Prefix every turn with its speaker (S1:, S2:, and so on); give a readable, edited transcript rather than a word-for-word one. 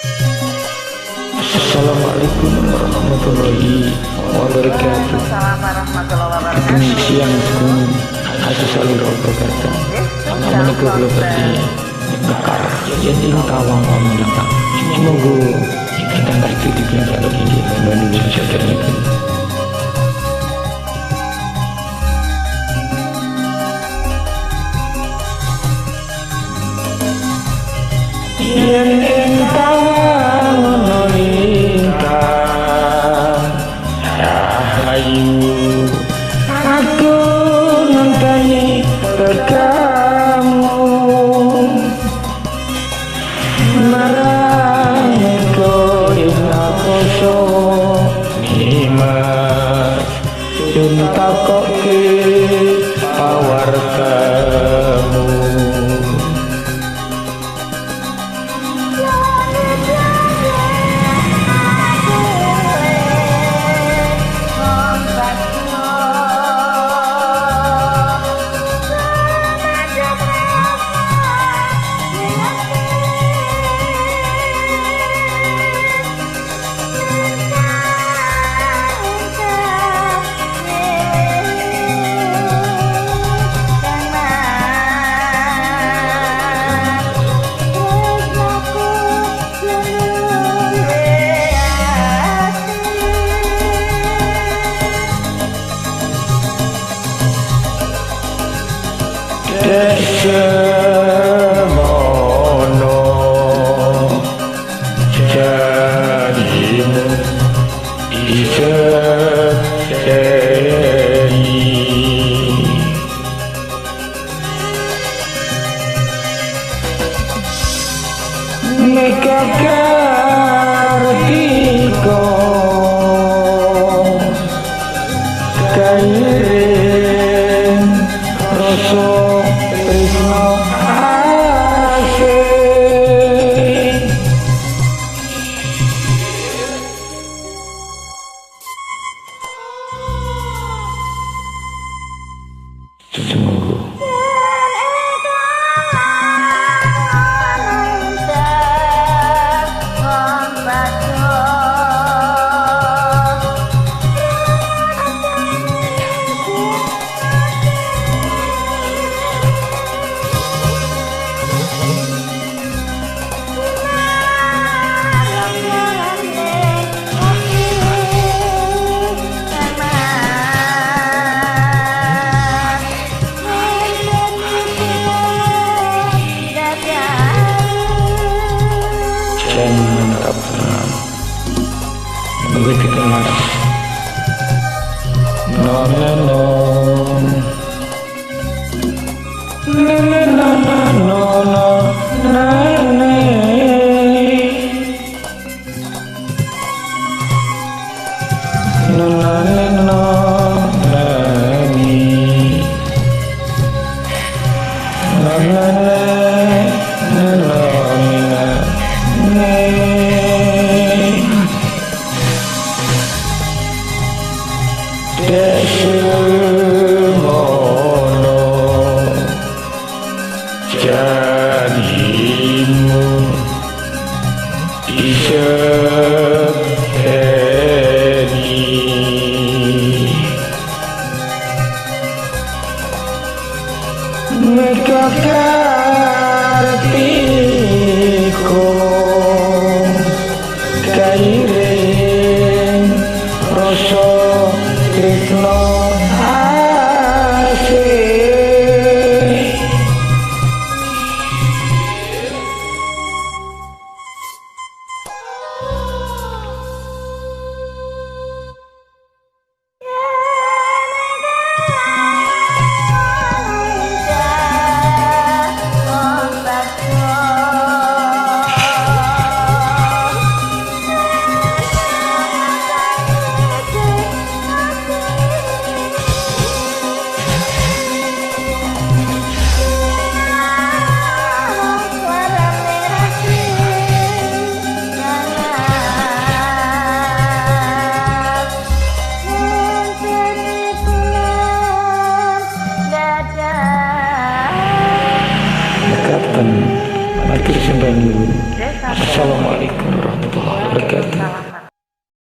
S1: Assalamualaikum warahmatullahi wabarakatuh. Kami siangku assalamualaikum wabarakatuh. Assalamualaikum warahmatullahi wabarakatuh. Jadi tawang mendatang. Semoga kita nggak itu dibilang lagi menuju saudara itu. Yang tawang melintang, ayu aku nantani kamu marang ko inakoso nimas cinta kok ke awar kamu. Semono jadimu disetei mekakartiko kairing rasa tresno asih. Sungguh menetapkan begitu kenal no Semono jadimu disetei mekakartiko kairing rasa tresno asih. Assalamualaikum. Assalamualaikum warahmatullahi wabarakatuh.